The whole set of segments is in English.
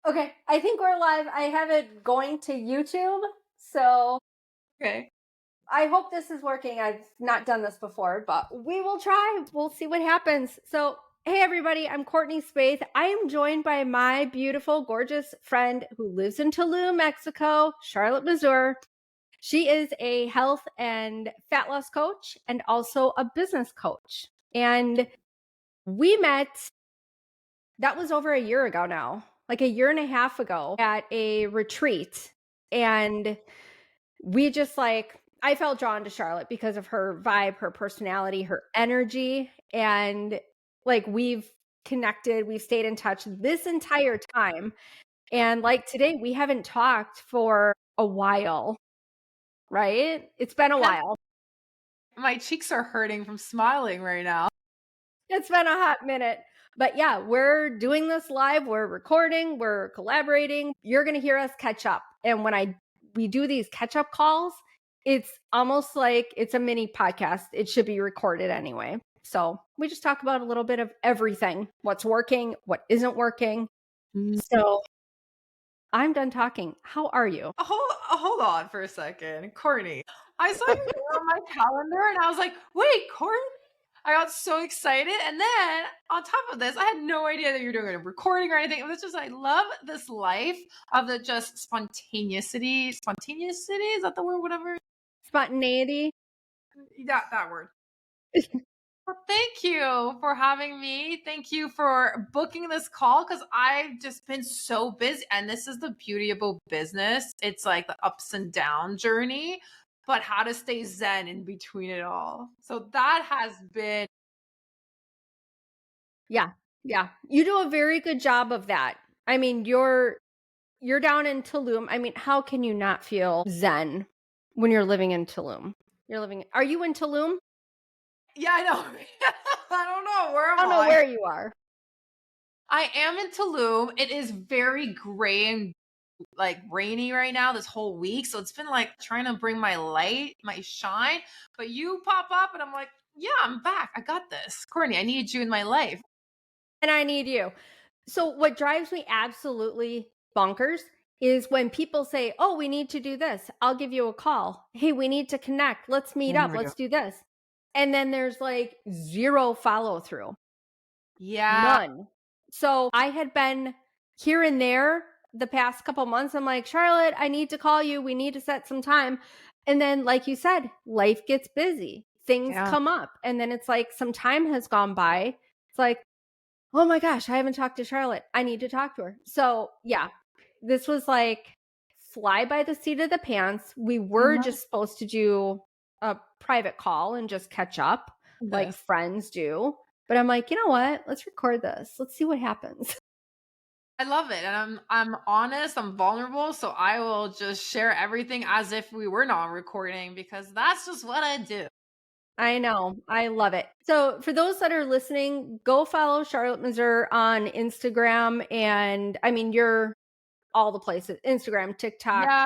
Okay, I think we're live. I have it going to YouTube, so Okay. I hope this is working. I've not done this before, but we will try. We'll see what happens. So, hey everybody, I'm Courtney Spaeth. I am joined by my beautiful, gorgeous friend who lives in Tulum, Mexico, Charlotte Mazur. She is a health and fat loss coach and also a business coach. And we met, that was over a year ago now, like a year and a half ago at a retreat. And we just I felt drawn to Charlotte because of her vibe, her personality, her energy. And we've connected, we've stayed in touch this entire time. And today, we haven't talked for a while, right? It's been a while. My cheeks are hurting from smiling right now. It's been a hot minute. But yeah, we're doing this live. We're recording, we're collaborating. You're going to hear us catch up. And when we do these catch up calls, it's almost like it's a mini podcast. It should be recorded anyway. So we just talk about a little bit of everything, what's working, what isn't working. So I'm done talking. How are you? Hold on for a second. Courtney, I saw your name on my calendar and I was like, wait, Courtney? I got so excited. And then on top of this, I had no idea that you were doing a recording or anything. It was just, I love this life of the just spontaneity. Spontaneity? Is that the word? Whatever. Spontaneity. That word. Well, thank you for having me. Thank you for booking this call because I've just been so busy. And this is the beauty about business. It's like the ups and down journey, but how to stay zen in between it all. So that has been. Yeah. Yeah. You do a very good job of that. I mean, you're down in Tulum. I mean, how can you not feel zen when you're living in Tulum? Are you in Tulum? Yeah, I know. I don't know. Where am I don't know where you are. I am in Tulum. It is very gray and rainy right now this whole week. So it's been like trying to bring my light, my shine. But you pop up and I'm like, yeah, I'm back. I got this. Courtney, I need you in my life. And I need you. So what drives me absolutely bonkers is when people say, oh, we need to do this. I'll give you a call. Hey, we need to connect. Let's meet up. Let's do this. And then there's zero follow through. Yeah. None. So I had been here and there the past couple months. I'm like, Charlotte, I need to call you. We need to set some time. And then, like you said, life gets busy. Things come up. And then it's like some time has gone by. It's like, oh my gosh, I haven't talked to Charlotte. I need to talk to her. So yeah, this was fly by the seat of the pants. We were just supposed to do a private call and just catch up like friends do. But I'm like, you know what? Let's record this. Let's see what happens. I love it. And I'm honest, I'm vulnerable. So I will just share everything as if we were not recording because that's just what I do. I know. I love it. So for those that are listening, go follow Charlotte Mazur on Instagram. And I mean, you're all the places, Instagram, TikTok. Yeah.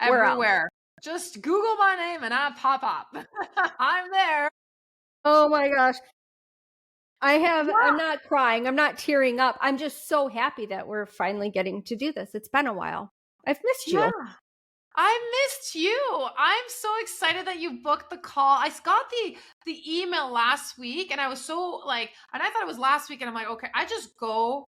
Everywhere. Just Google my name and I pop up. I'm there. Oh my gosh. I'm not crying. I'm not tearing up. I'm just so happy that we're finally getting to do this. It's been a while. I've missed you. I missed you. I'm so excited that you booked the call. I got the email last week and I was so and I thought it was last week and I'm like, okay, I just go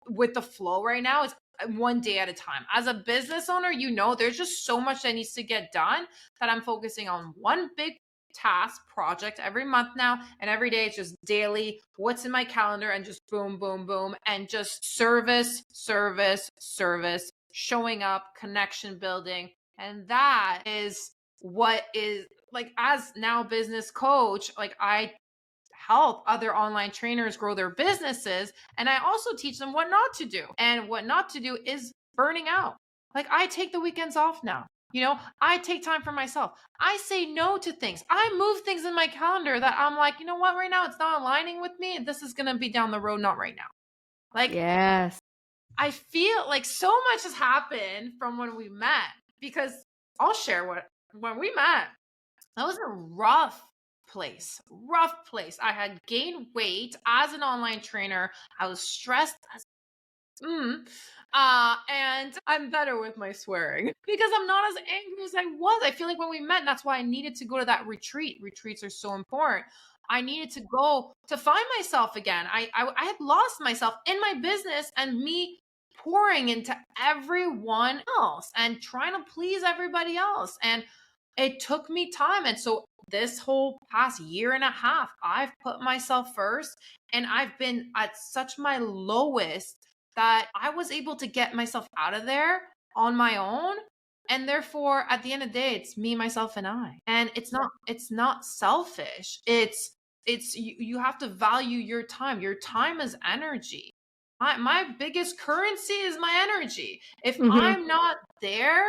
with the flow right now. It's one day at a time. As a business owner, there's just so much that needs to get done that I'm focusing on one big task project every month now, and every day it's just daily what's in my calendar and just boom boom boom and just service showing up, connection building. And that is what is as now business coach, I help other online trainers grow their businesses. And I also teach them what not to do. And what not to do is burning out. I take the weekends off now. I take time for myself. I say no to things. I move things in my calendar that I'm like, you know what, right now it's not aligning with me. This is going to be down the road, not right now. Yes. I feel like so much has happened from when we met because I'll share when we met, that was a rough place. I had gained weight as an online trainer. I was stressed And I'm better with my swearing because I'm not as angry as I was. I feel like when we met, that's why I needed to go to that retreat. Retreats are so important. I needed to go to find myself again. I had lost myself in my business and me pouring into everyone else and trying to please everybody else. And it took me time. And so this whole past year and a half, I've put myself first and I've been at such my lowest that I was able to get myself out of there on my own. And therefore, at the end of the day, it's me, myself, and I. And it's not selfish. It's you have to value your time. Your time is energy. My biggest currency is my energy. If Mm-hmm. I'm not there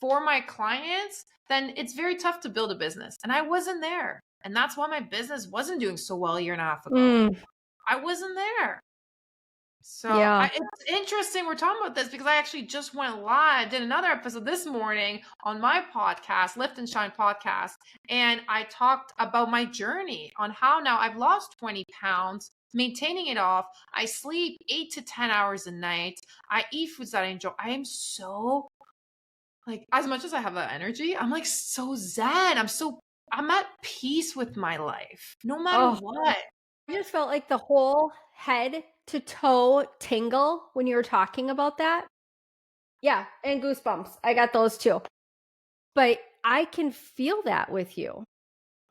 for my clients, then it's very tough to build a business. And I wasn't there. And that's why my business wasn't doing so well a year and a half ago. Mm, I wasn't there. So yeah. it's interesting we're talking about this because I actually just went live, did another episode this morning on my podcast, Lift and Shine podcast. And I talked about my journey on how now I've lost 20 pounds, maintaining it off. I sleep 8 to 10 hours a night. I eat foods that I enjoy. I am so like, as much as I have that energy, I'm like so zen. I'm at peace with my life, no matter Oh, what. I just felt like the whole head to toe tingle when you were talking about that. Yeah, and goosebumps. I got those too. But I can feel that with you.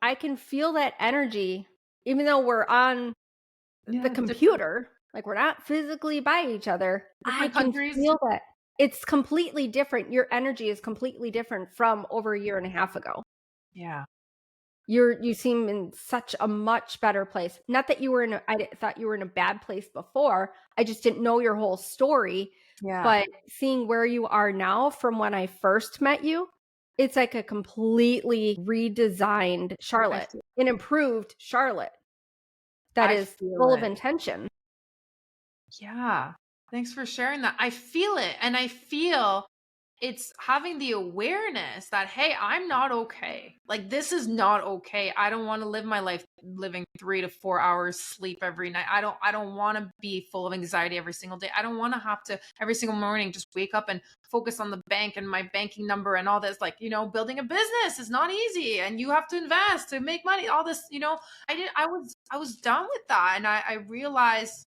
I can feel that energy, even though we're on the Yeah, different computer, like we're not physically by each other. I different can countries. feel that. It's completely different. Your energy is completely different from over a year and a half ago. Yeah. You seem in such a much better place. Not that you were thought you were in a bad place before. I just didn't know your whole story. Yeah. But seeing where you are now from when I first met you, it's like a completely redesigned I Charlotte, feel, an improved Charlotte that I is feel full of it. intention. Yeah. Thanks for sharing that. I feel it. And I feel it's having the awareness that, hey, I'm not okay. Like, this is not okay. I don't want to live my life living 3 to 4 hours sleep every night. I don't want to be full of anxiety every single day. I don't want to have to every single morning just wake up and focus on the bank and my banking number and all this. Like, building a business is not easy and you have to invest to make money. All this, I was done with that. And I realized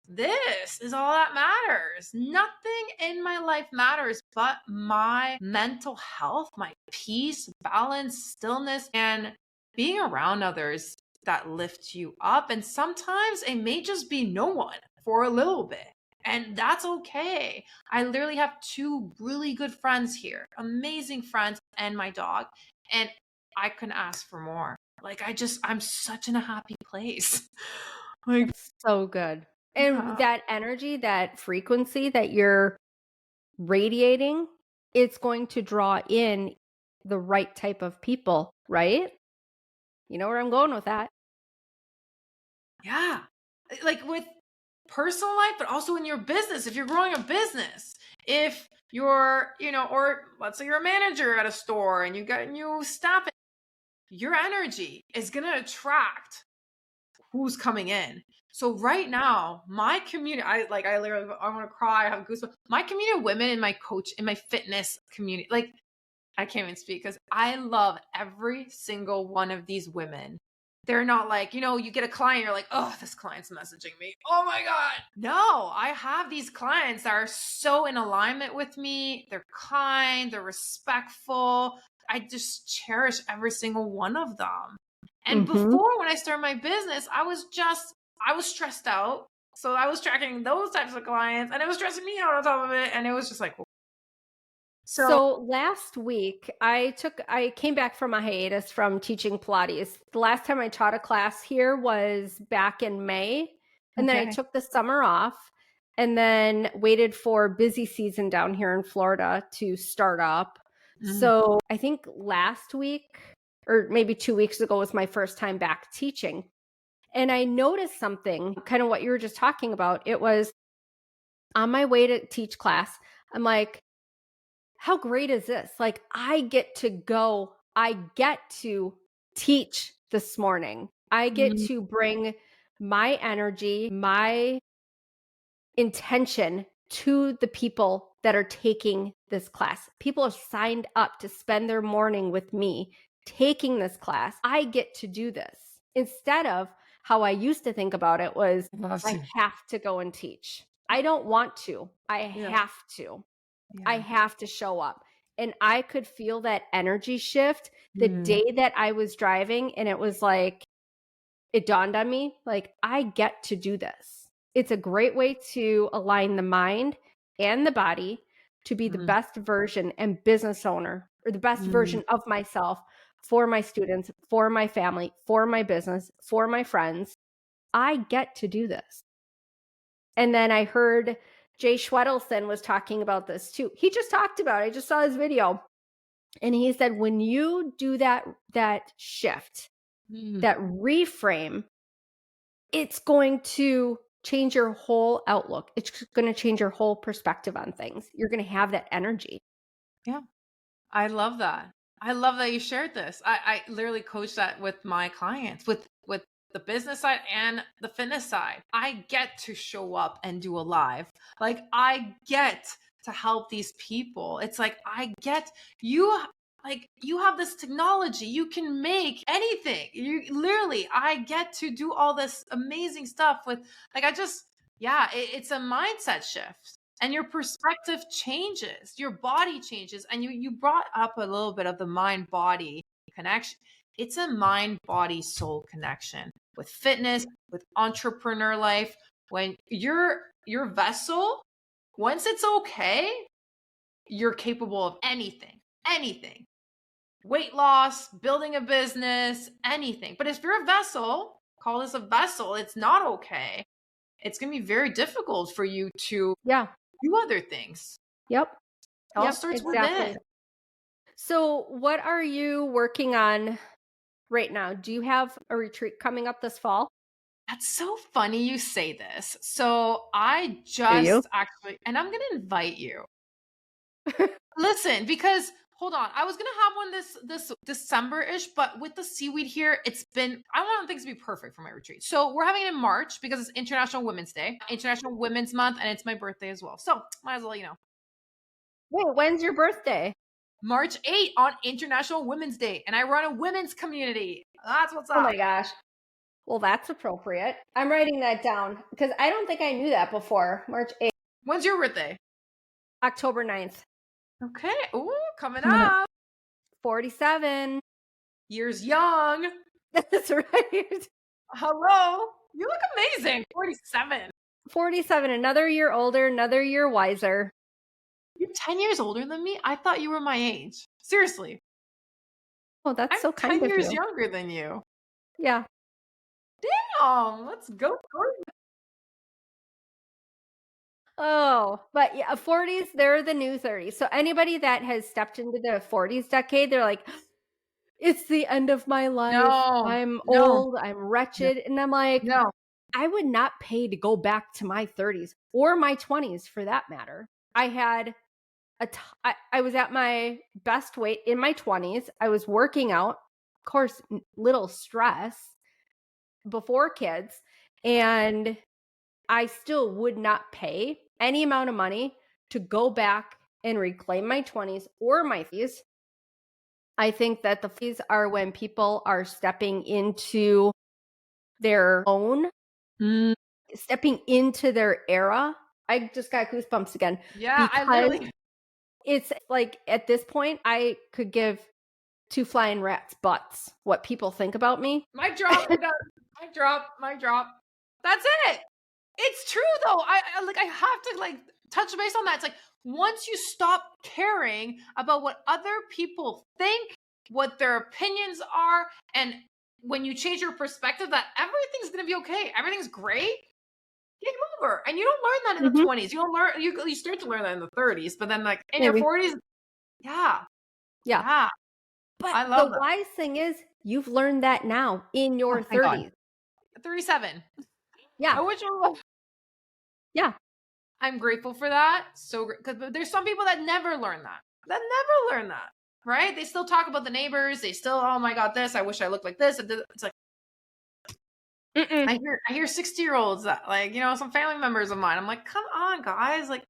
this is all that matters. Nothing in my life matters but my mental health, my peace, balance, stillness, and being around others that lift you up. And sometimes it may just be no one for a little bit. And that's okay. I literally have two really good friends here, amazing friends, and my dog. And I couldn't ask for more. Like, I'm such in a happy place. Like, That's so good. And yeah. that energy, that frequency that you're radiating, it's going to draw in the right type of people, right? You know where I'm going with that. Yeah. Like with personal life, but also in your business. If you're growing a business, if you're, or let's say you're a manager at a store and you got new staff, your energy is going to attract who's coming in. So right now, my community, I literally, I want to cry, I have goosebumps. My community of women in my coach, in my fitness community, like I can't even speak because I love every single one of these women. They're not like, you get a client, you're like, oh, this client's messaging me. Oh my God. No, I have these clients that are so in alignment with me. They're kind, they're respectful. I just cherish every single one of them. And Mm-hmm. before, when I started my business, I was stressed out. So I was tracking those types of clients and it was stressing me out on top of it. And it was just like, so So last week, I came back from a hiatus from teaching Pilates. The last time I taught a class here was back in May, and then I okay. took the summer off and then waited for busy season down here in Florida to start up. Mm, So I think last week or maybe 2 weeks ago was my first time back teaching. And I noticed something, kind of what you were just talking about. It was on my way to teach class. I'm like, how great is this? Like, I get to go, I get to teach this morning. I get mm, to bring my energy, my intention to the people that are taking this class. People have signed up to spend their morning with me taking this class. I get to do this instead of how I used to think about it was I have to go and teach. I don't want to. I have to. I have to show up. And I could feel that energy shift the day that I was driving. And it was like, it dawned on me, like, I get to do this. It's a great way to align the mind and the body to be the best version and business owner or the best version of myself for my students, for my family, for my business, for my friends. I get to do this. And then I heard Jay Schwedelson was talking about this too. He just talked about it. I just saw his video. And he said, when you do that shift, that reframe, it's going to change your whole outlook. It's going to change your whole perspective on things. You're going to have that energy. Yeah. I love that. I love that you shared this. I literally coach that with my clients, with the business side and the fitness side. I get to show up and do a live. Like, I get to help these people. It's like, I get you. Like, you have this technology, you can make anything. You literally, I get to do all this amazing stuff with, like, it's a mindset shift. And your perspective changes, your body changes. And you brought up a little bit of the mind body connection. It's a mind body soul connection with fitness, with entrepreneur life. When your vessel, once it's okay, you're capable of anything. Weight loss, building a business, anything. But if you're a vessel, call this a vessel, it's not okay. It's going to be very difficult for you to do other things. Yep. It all starts within. So what are you working on right now? Do you have a retreat coming up this fall? That's so funny you say this. So I just actually, and I'm going to invite you. Listen, because hold on, I was going to have one this December-ish, but with the seaweed here, I want things to be perfect for my retreat. So we're having it in March because it's International Women's Day, International Women's Month, and it's my birthday as well. So might as well, Wait, when's your birthday? March 8th on International Women's Day. And I run a women's community. That's what's up. Oh my gosh. Well, that's appropriate. I'm writing that down because I don't think I knew that before. March 8th. When's your birthday? October 9th. Okay. Ooh, coming up. 47. Years young. That's right. Hello. You look amazing. 47. 47. Another year older, another year wiser. You're 10 years older than me? I thought you were my age. Seriously. Oh, that's so kind of you. 10 years younger than you. Yeah. Damn. Let's go. Oh, but yeah, 40s, they're the new 30s. So anybody that has stepped into the 40s decade, they're like, it's the end of my life. No, I'm old. I'm wretched. And I'm like, I would not pay to go back to my 30s or my 20s for that matter. I had I was at my best weight in my 20s. I was working out, of course, little stress before kids. And I still would not pay any amount of money to go back and reclaim my 20s or my 30s. I think that the 40s are when people are stepping into their own, stepping into their era. I just got goosebumps again. Yeah, It's like at this point, I could give two flying rats butts what people think about me. My drop. That's it. It's true though. I have to touch base on that. It's like once you stop caring about what other people think, what their opinions are, and when you change your perspective that everything's going to be okay, everything's great, game over. And you don't learn that in the 20s. You don't learn. You start to learn that in the 30s, but then in your 40s, yeah. But I love the wise thing is you've learned that now in your 30s. 37. Yeah. I wish I was. Yeah. I'm grateful for that. So great. Because there's some people that never learn that. Right? They still talk about the neighbors. They still, oh my God, this. I wish I looked like this. It's like, Mm-mm. I hear 60-year-olds that like, some family members of mine. I'm like, come on, guys. Like,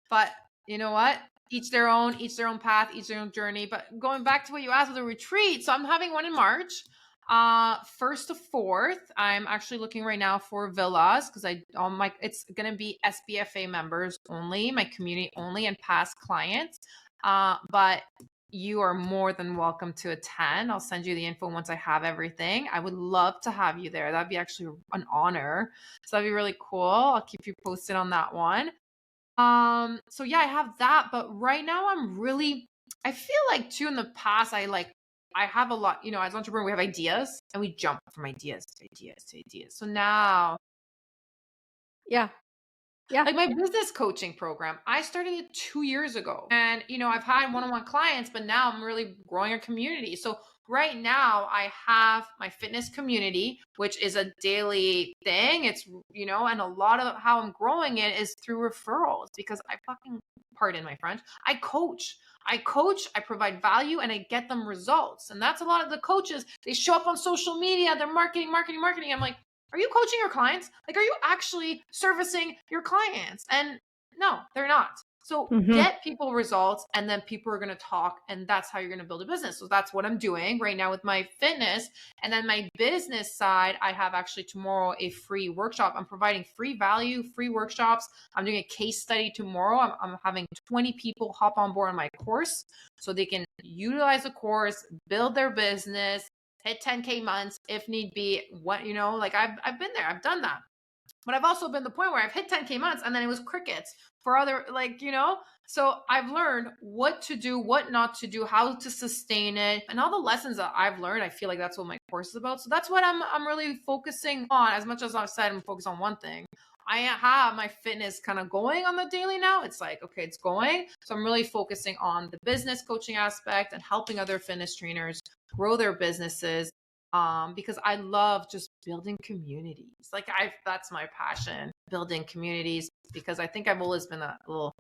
but you know what? Each their own path, each their own journey. But going back to what you asked with the retreat, so I'm having one in March. 1st to 4th. I'm actually looking right now for villas because it's gonna be SBFA members only, my community only, and past clients. But you are more than welcome to attend. I'll send you the info once I have everything. I would love to have you there. That'd be actually an honor. So that'd be really cool. I'll keep you posted on that one. So yeah, I have that, but right now I feel like too in the past, I have a lot, as an entrepreneur, we have ideas and we jump from ideas to ideas to ideas. So now, Yeah. Yeah. like my business coaching program, I started it 2 years ago. And, I've had one-on-one clients, but now I'm really growing a community. So right now I have my fitness community, which is a daily thing. It's, and a lot of how I'm growing it is through referrals because pardon my French, I coach. I provide value, and I get them results. And that's a lot of the coaches. They show up on social media, they're marketing, marketing, marketing. I'm like, are you coaching your clients? Like, are you actually servicing your clients? And no, they're not. So Mm-hmm. get people results, and then people are going to talk, and that's how you're going to build a business. So that's what I'm doing right now with my fitness. And then my business side, I have actually tomorrow a free workshop. I'm providing free value, free workshops. I'm doing a case study tomorrow. I'm having 20 people hop on board on my course so they can utilize the course, build their business, hit 10K months if need be. Like I've been there, I've done that. But I've also been the point where I've hit 10K months and then it was crickets for other, so I've learned what to do, what not to do, how to sustain it, and all the lessons that I've learned. I feel like that's what my course is about. So that's what I'm really focusing on. As much as I've said I'm focused on one thing, I have my fitness kind of going on the daily now. It's like, okay, it's going. So I'm really focusing on the business coaching aspect and helping other fitness trainers grow their businesses. Because I love just building communities. Like that's my passion, building communities, because I think I've always been a little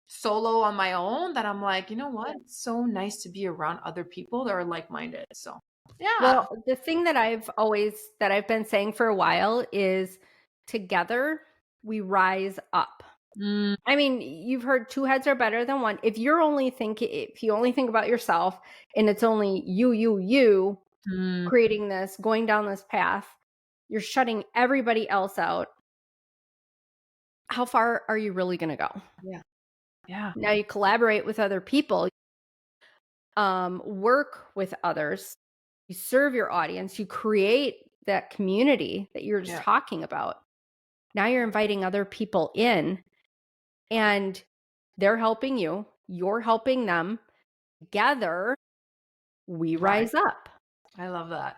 solo on my own that I'm like, you know what? It's so nice to be around other people that are like-minded. So yeah. Well, the thing that I've been saying for a while is together we rise up. Mm, I mean, you've heard two heads are better than one. If you only think about yourself and it's only you mm, creating this, going down this path, you're shutting everybody else out. How far are you really going to go? yeah. Yeah. Now you collaborate with other people, work with others, you serve your audience, you create that community that you're just Yeah. talking about. Now you're inviting other people in and they're helping you, you're helping them. Together, we Right. rise up. I love that.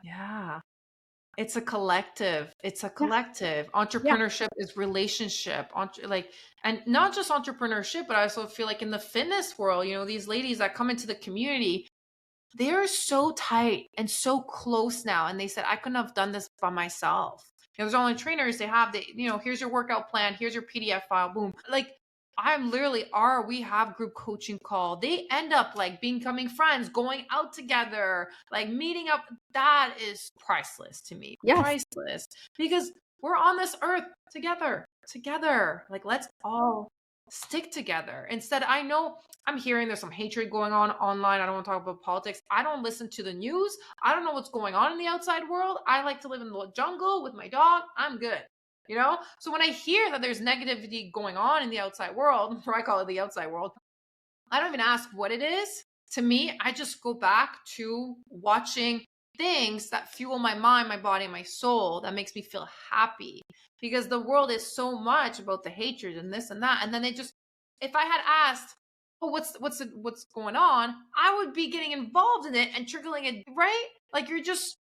Yeah. It's a collective. It's a Yeah. collective. Yeah. Entrepreneurship is relationship. And not just entrepreneurship, but I also feel like in the fitness world, these ladies that come into the community, they're so tight and so close now. And they said, I couldn't have done this by myself. There's only trainers here's your workout plan, here's your PDF file, boom. Like we have group coaching call. They end up like becoming friends, going out together, like meeting up. That is priceless to me. Yes. Priceless. Because we're on this earth together. Like, let's all stick together. Instead, I know I'm hearing there's some hatred going on online. I don't want to talk about politics. I don't listen to the news. I don't know what's going on in the outside world. I like to live in the jungle with my dog. I'm good. So when I hear that there's negativity going on in the outside world, or I call it the outside world, I don't even ask what it is. To me, I just go back to watching things that fuel my mind, my body, my soul, that makes me feel happy, because the world is so much about the hatred and this and that. And then if I had asked, oh, what's going on, I would be getting involved in it and trickling it, right? Like it just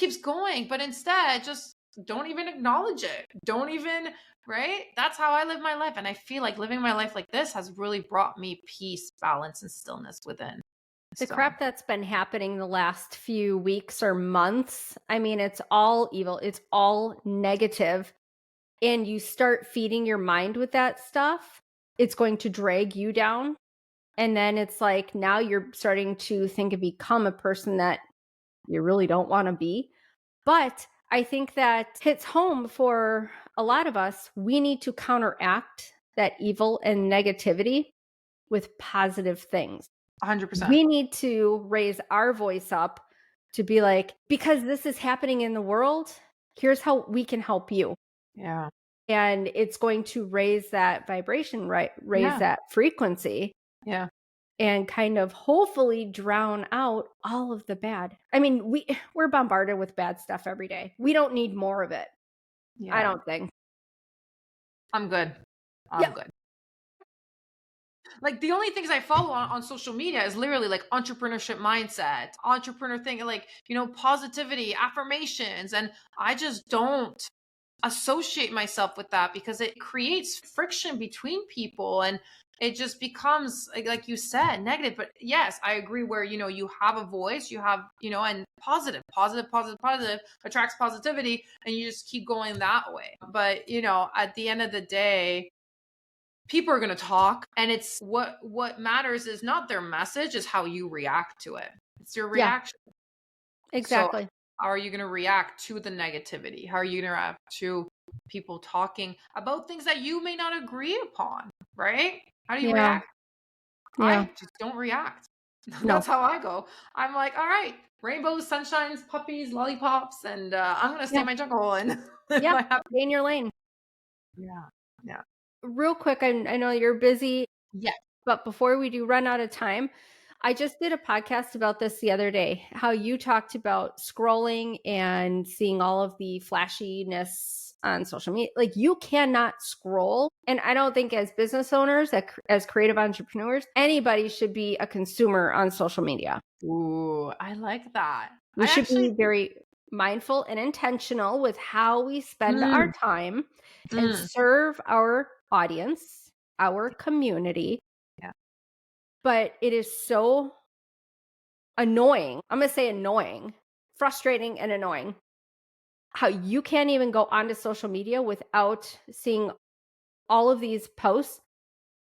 keeps going. But instead, just don't even acknowledge it. Don't even, right? That's how I live my life. And I feel like living my life like this has really brought me peace, balance, and stillness within. The crap that's been happening the last few weeks or months, I mean, it's all evil. It's all negative. And you start feeding your mind with that stuff, it's going to drag you down. And then it's like now you're starting to think and become a person that you really don't want to be. But I think that hits home for a lot of us. We need to counteract that evil and negativity with positive things. 100%. We need to raise our voice up to be like, because this is happening in the world, here's how we can help you. Yeah. And it's going to raise that vibration, right? Raise Yeah. that frequency Yeah. and kind of hopefully drown out all of the bad. I mean, we're bombarded with bad stuff every day. We don't need more of it. Yeah. I don't think. I'm good. I'm Yeah. good. Like the only things I follow on social media is literally like entrepreneurship mindset, entrepreneur thing, like, positivity, affirmations. And I just don't associate myself with that because it creates friction between people and it just becomes like you said, negative. But yes, I agree where, you have a voice, you have, and positive attracts positivity and you just keep going that way. But, at the end of the day, people are going to talk and it's what matters is not their message, is how you react to it. It's your Yeah, reaction. So exactly. how are you going to react to the negativity? How are you going to react to people talking about things that you may not agree upon, right? How do you Yeah. react? Yeah. I just don't react. No. That's how I go. I'm like, all right, rainbows, sunshines, puppies, lollipops, and I'm going to stay Yeah. in my jungle and live Yeah. my happy. Stay in your lane. Yeah. Yeah. Real quick, I know you're busy, Yeah. but before we do run out of time, I just did a podcast about this the other day, how you talked about scrolling and seeing all of the flashiness on social media. Like you cannot scroll. And I don't think as business owners, as creative entrepreneurs, anybody should be a consumer on social media. Ooh, I like that. We I should actually be very mindful and intentional with how we spend our mm, time and mm, serve our audience, our community. yeah. But it is so annoying. I'm going to say annoying, frustrating and annoying how you can't even go onto social media without seeing all of these posts.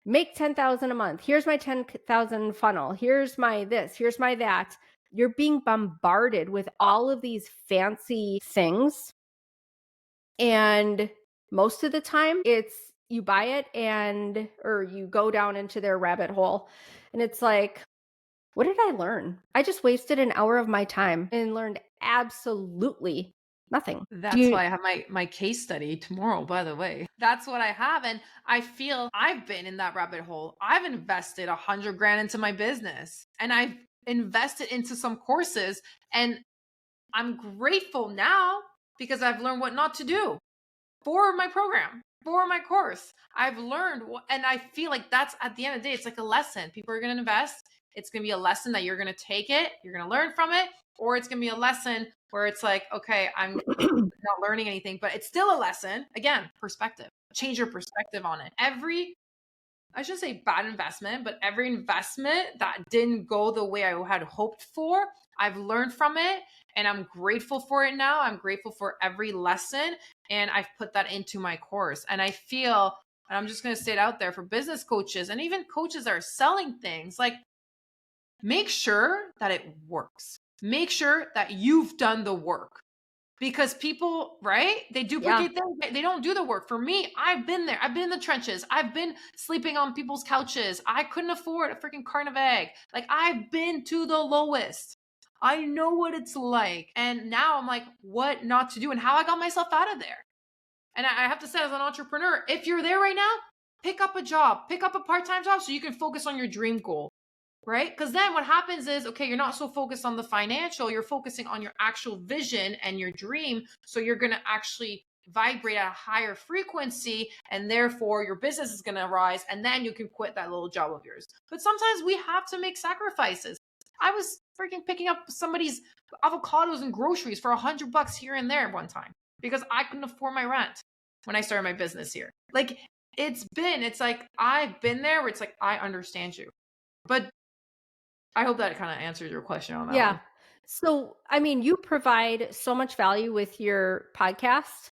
Make 10,000 a month. Here's my 10,000 funnel. Here's my this, here's my that. You're being bombarded with all of these fancy things. And most of the time it's you buy it or you go down into their rabbit hole and it's like, what did I learn? I just wasted an hour of my time and learned absolutely nothing. Do That's you? why I have my case study tomorrow, by the way. That's what I have. And I feel I've been in that rabbit hole. I've invested 100 grand into my business and I've invested into some courses and I'm grateful now because I've learned what not to do for my program, for my course. I've learned, and I feel like that's at the end of the day, it's like a lesson. People are going to invest. It's going to be a lesson that you're going to take it, you're going to learn from it, or it's going to be a lesson where it's like, okay, I'm not learning anything, but it's still a lesson. Again, perspective. Change your perspective on it. I shouldn't say bad investment, but every investment that didn't go the way I had hoped for, I've learned from it and I'm grateful for it now. I'm grateful for every lesson and I've put that into my course. And I feel, and I'm just going to say it out there for business coaches and even coaches that are selling things, like make sure that it works. Make sure that you've done the work. Because people, right? They Yeah. duplicate things. They don't do the work. For me, I've been there. I've been in the trenches. I've been sleeping on people's couches. I couldn't afford a freaking carton of egg. Like I've been to the lowest. I know what it's like. And now I'm like, what not to do and how I got myself out of there. And I have to say, as an entrepreneur, if you're there right now, pick up a job, pick up a part-time job so you can focus on your dream goal. Right? Because then what happens is, okay, you're not so focused on the financial, you're focusing on your actual vision and your dream. So you're going to actually vibrate at a higher frequency and therefore your business is going to rise and then you can quit that little job of yours. But sometimes we have to make sacrifices. I was freaking picking up somebody's avocados and groceries for $100 here and there one time because I couldn't afford my rent when I started my business here. Like it's like I've been there where it's like, I understand you. But I hope that kind of answers your question on that Yeah. one. So, I mean, you provide so much value with your podcast,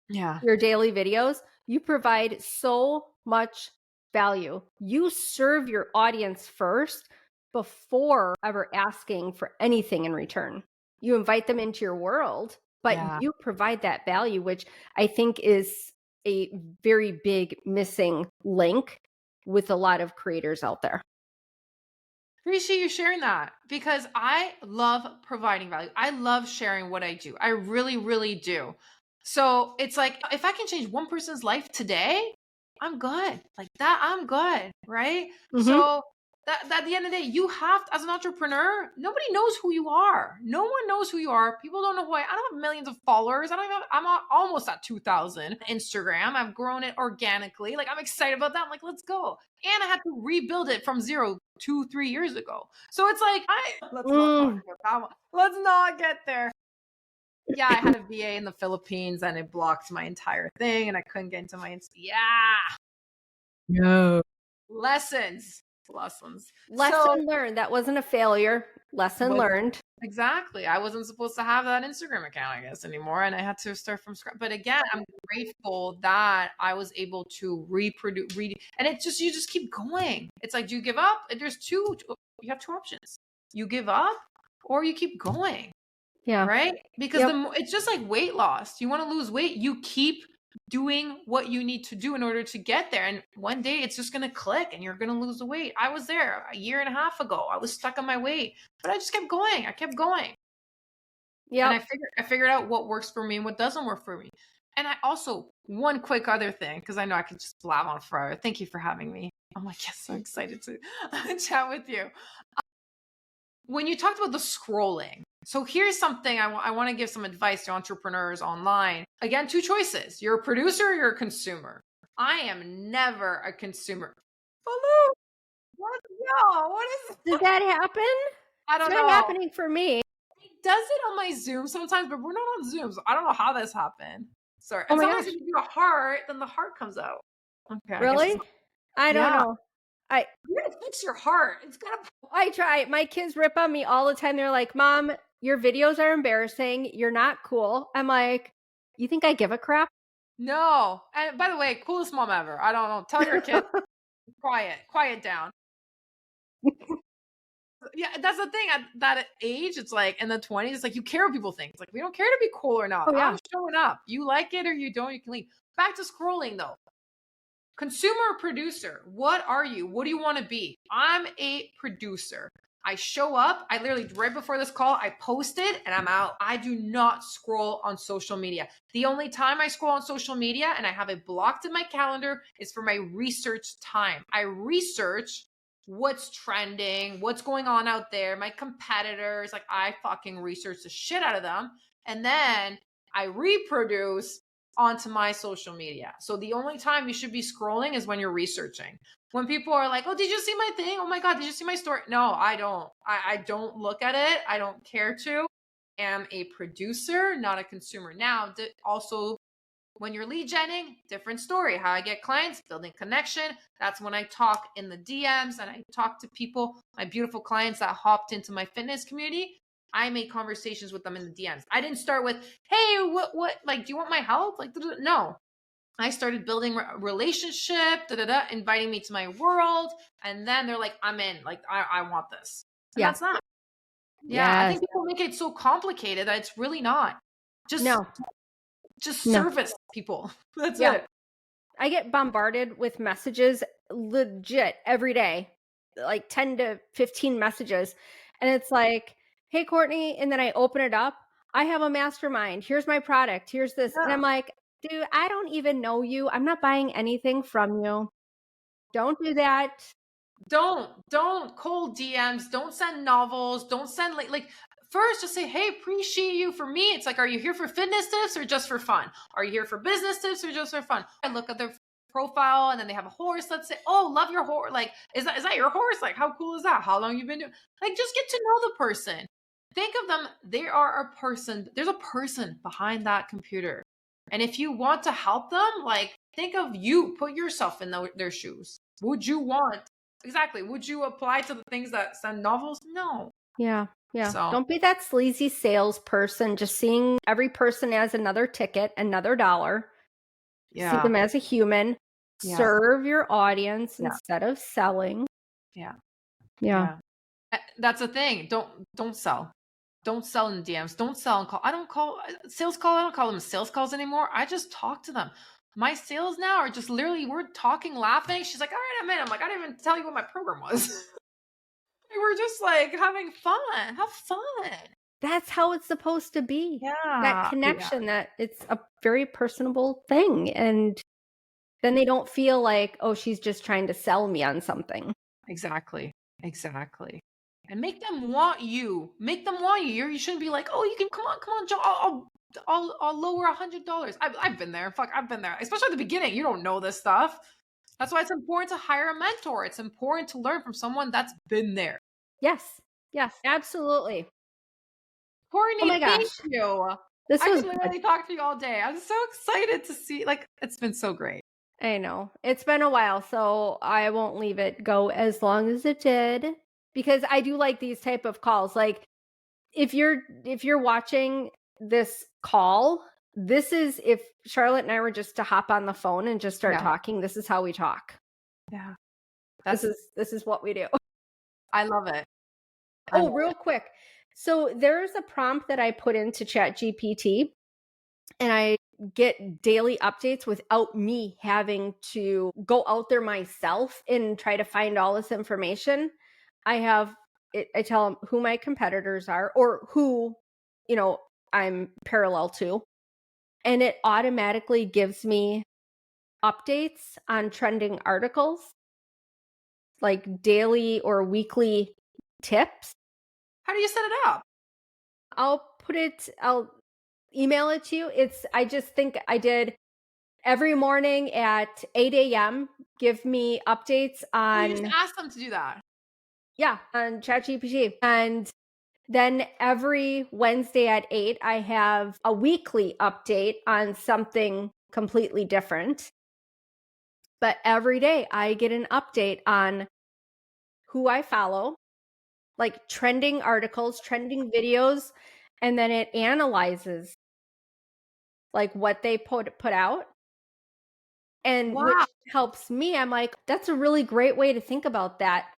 Yeah. your daily videos. You provide so much value. You serve your audience first before ever asking for anything in return. You invite them into your world, but Yeah. you provide that value, which I think is a very big missing link with a lot of creators out there. Appreciate you sharing that because I love providing value. I love sharing what I do. I really, really do. So it's like if I can change one person's life today, I'm good. Like that, I'm good. Right. Mhm. So that at the end of the day, you have to, as an entrepreneur, nobody knows who you are. No one knows who you are. People don't know who I am. I don't have millions of followers. I don't even, almost at 2,000 Instagram. I've grown it organically. Like I'm excited about that. I'm like, let's go. And I had to rebuild it from zero 2, 3 years ago. So it's like, let's not talk Mm. about that one. Let's not get there. Yeah, I had a VA in the Philippines and it blocked my entire thing and I couldn't get into my No. lessons. Lessons. So Lesson learned. That wasn't a failure. Lesson was learned. exactly. I wasn't supposed to have that Instagram account, I guess, anymore. And I had to start from scratch. But again, I'm grateful that I was able to reproduce, and it's just, you just keep going. It's like, do you give up? There's you have two options. You give up or you keep going. Yeah. Right? Because Yep. it's just like weight loss. You want to lose weight, you keep doing what you need to do in order to get there. And one day it's just going to click and you're going to lose the weight. I was there a year and a half ago. I was stuck on my weight, but I just kept going. I kept going. And Yep. I figured out what works for me and what doesn't work for me. And I also, one quick other thing, because I know I could just blab on forever. Thank you for having me. I'm like, yes, so excited to chat with you. When you talked about the scrolling, so here's something I want to give some advice to entrepreneurs online. Again, two choices. You're a producer or you're a consumer. I am never a consumer. Baloo, what? No, what is Does that happen? I It's don't not know. happening for me. It does it on my Zoom sometimes, but we're not on Zoom. So I don't know how this happened. Sorry. Oh And my sometimes gosh. if you do a heart, then the heart comes out. Okay, I guess it's Really? not. I don't Yeah. know. I You gotta fix your heart. It's gotta I try. My kids rip on me all the time. They're like, "Mom, your videos are embarrassing. You're not cool." I'm like, "You think I give a crap?" no. And by the way, coolest mom ever. I don't know. Tell your kid quiet down. Yeah, that's the thing. At that age, it's like in the 20s, it's like you care what people think. It's like we don't care to be cool or not. Oh I'm yeah. showing up. You like it or you don't, you can leave. Back to scrolling though. Consumer or producer? What are you? What do you want to be? I'm a producer. I show up. I literally, right before this call, I posted and I'm out. I do not scroll on social media. The only time I scroll on social media and I have it blocked in my calendar is for my research time. I research what's trending, what's going on out there, my competitors. Like I fucking research the shit out of them. And then I reproduce onto my social media. So the only time you should be scrolling is when you're researching. When people are like, "Oh, did you see my thing? Oh my god, did you see my story?" No, I don't. I don't look at it. I don't care to. I'm a producer, not a consumer. Now, also when you're lead genning, different story. How I get clients, building connection. That's when I talk in the DMs and I talk to people, my beautiful clients that hopped into my fitness community. I made conversations with them in the DMs. I didn't start with, "Hey, what, like, do you want my help?" Like, no. I started building a relationship, inviting me to my world. And then they're like, "I'm in, like, I want this." And Yeah. that's that. Yeah. I Yes. think people make it so complicated that it's really not. Just, No. just No. service people. That's Yeah. it. I get bombarded with messages legit every day, like 10 to 15 messages. And it's like, "Hey, Courtney." And then I open it up. "I have a mastermind. Here's my product. Here's this." And Yeah. I'm like, "Dude, I don't even know you. I'm not buying anything from you. Don't do that." Don't cold DMs, don't send novels, don't send like first just say, "Hey, appreciate you." For me, it's like, are you here for fitness tips or just for fun? Are you here for business tips or just for fun? I look at their profile and then they have a horse. Let's say, "Oh, love your horse." Like, is that your horse? Like, how cool is that? How long you been doing? Like, just get to know the person. Think of them. They are a person. There's a person behind that computer. And if you want to help them, like, think of you. Put yourself in their shoes. Would you want Exactly. Would you apply to the things that send novels? No. Yeah. Yeah. So, Don't be that sleazy salesperson, just seeing every person as another ticket, another dollar. See yeah. them as a human. Yeah. Serve your audience Yeah. instead of selling. Yeah. Yeah. Yeah. That's the thing. Don't sell. Don't sell in DMs. Don't sell and call. I don't call sales call. I don't call them sales calls anymore. I just talk to them. My sales now are just literally, we're talking, laughing. She's like, all right, I'm in. I'm like, I didn't even tell you what my program was. We were just like having fun. Have fun. That's how it's supposed to be. That Yeah. connection, that it's a very personable thing. And then they don't feel like, oh, she's just trying to sell me on something. Exactly. Exactly. And make them want you. Make them want you. You shouldn't be like, oh, you can come on, Joe. I'll lower $100. I've been there. Fuck, I've been there. Especially at the beginning, you don't know this stuff. That's why it's important to hire a mentor. It's important to learn from someone that's been there. Yes. Yes, absolutely. Courtney, Oh my thank gosh. you. This I was could good. literally talk to you all day. I'm so excited to see. Like, it's been so great. I know. It's been a while, so I won't leave it go as long as it did, because I do like these type of calls. Like, if you're watching this call, this is if Charlotte and I were just to hop on the phone and just start Yeah. talking, this is how we talk. Yeah. This is what we do. I love it. Oh, real quick. So there's a prompt that I put into ChatGPT, and I get daily updates without me having to go out there myself and try to find all this information. I tell them who my competitors are, or who, I'm parallel to, and it automatically gives me updates on trending articles, like daily or weekly tips. How do you set it up? I'll email it to you. I just think I did every morning at 8 a.m. give me updates Oh, you just on, ask them to do that. on ChatGPT. And then every Wednesday at 8, I have a weekly update on something completely different. But every day I get an update on who I follow, like trending articles, trending videos, and then it analyzes like what they put out, and which Wow. helps me. I'm like, that's a really great way to think about that.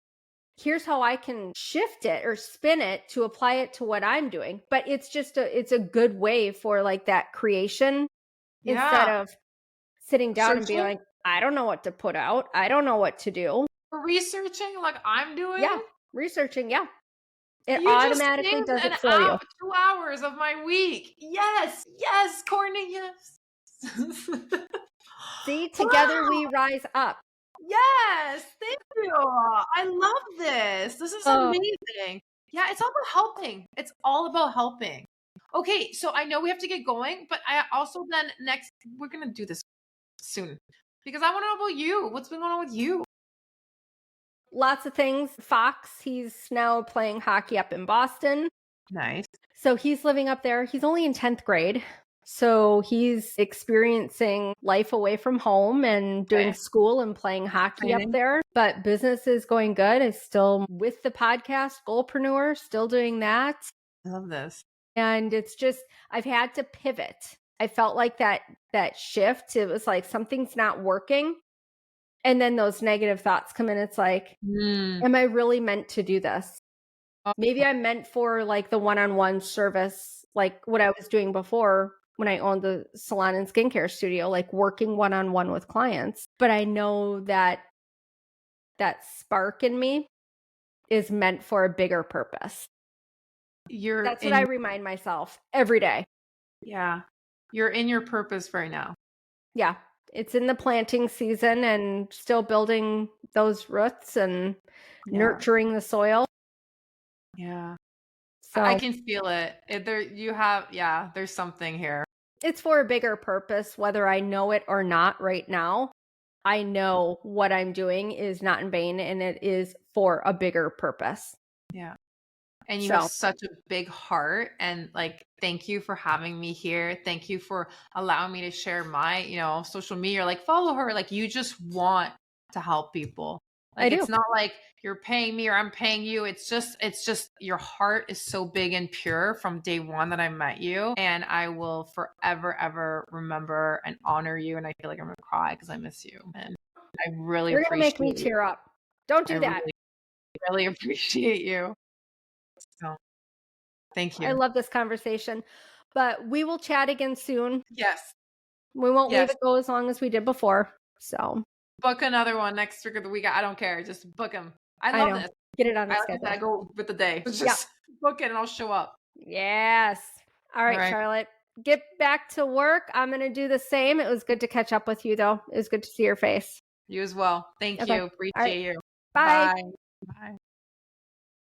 Here's how I can shift it or spin it to apply it to what I'm doing. But it's a good way for like that creation, instead Yeah. of sitting down and being Searching like, I don't know what to put out. I don't know what to do. or researching like I'm doing. Yeah. Researching. Yeah. It You just automatically saved does an it for you. hour, 2 hours of my week. Yes. Yes, Courtney, yes. See, together Wow. we rise up. Yes. Thank you. I love this. This is Oh. amazing. Yeah, it's all about helping. It's all about helping. Okay, so I know we have to get going, but I also then next we're gonna do this soon because I want to know about you. What's been going on with you? Lots of things. Fox, he's now playing hockey up in Boston. Nice. So he's living up there. He's only in 10th grade. So he's experiencing life away from home and doing Okay. school and playing hockey up Training. there. But business is going good. I'm still with the podcast, Goalpreneur, still doing that. I love this. And it's just, I've had to pivot. I felt like that shift, it was like something's not working. And then those negative thoughts come in. It's like, am I really meant to do this? Maybe I'm meant for like the one-on-one service, like what I was doing before when I owned the salon and skincare studio, like working one-on-one with clients. But I know that that spark in me is meant for a bigger purpose. That's what I remind myself every day. Yeah. You're in your purpose right now. Yeah. It's in the planting season and still building those roots and nurturing the soil. Yeah. So I can feel it. There's something here. it's for a bigger purpose, whether I know it or not right now. I know what I'm doing is not in vain, and it is for a bigger purpose. Yeah. And you have such a big heart, and like, thank you for having me here. Thank you for allowing me to share my, social media, like follow her. Like, you just want to help people. Like, it's not like you're paying me or I'm paying you. It's just your heart is so big and pure from day one that I met you. And I will forever, ever remember and honor you. And I feel like I'm going to cry because I miss you. And I really You're going to appreciate make me tear up. Don't do that. Really, really appreciate you. So Thank I you. love this conversation. But we will chat again soon. Yes. We won't leave Yes. it go as long as we did before. So Book another one next week or the week. I don't care. Just book them. I I love know. this. Get it on the I like that. schedule. I go with the day. Yeah. Just book it and I'll show up. Yes. All All right, right. Charlotte. Get back to work. I'm going to do the same. It was good to catch up with you, though. It was good to see your face. You as well. Thank Okay. you. All right. Appreciate you. Bye. Bye. Bye.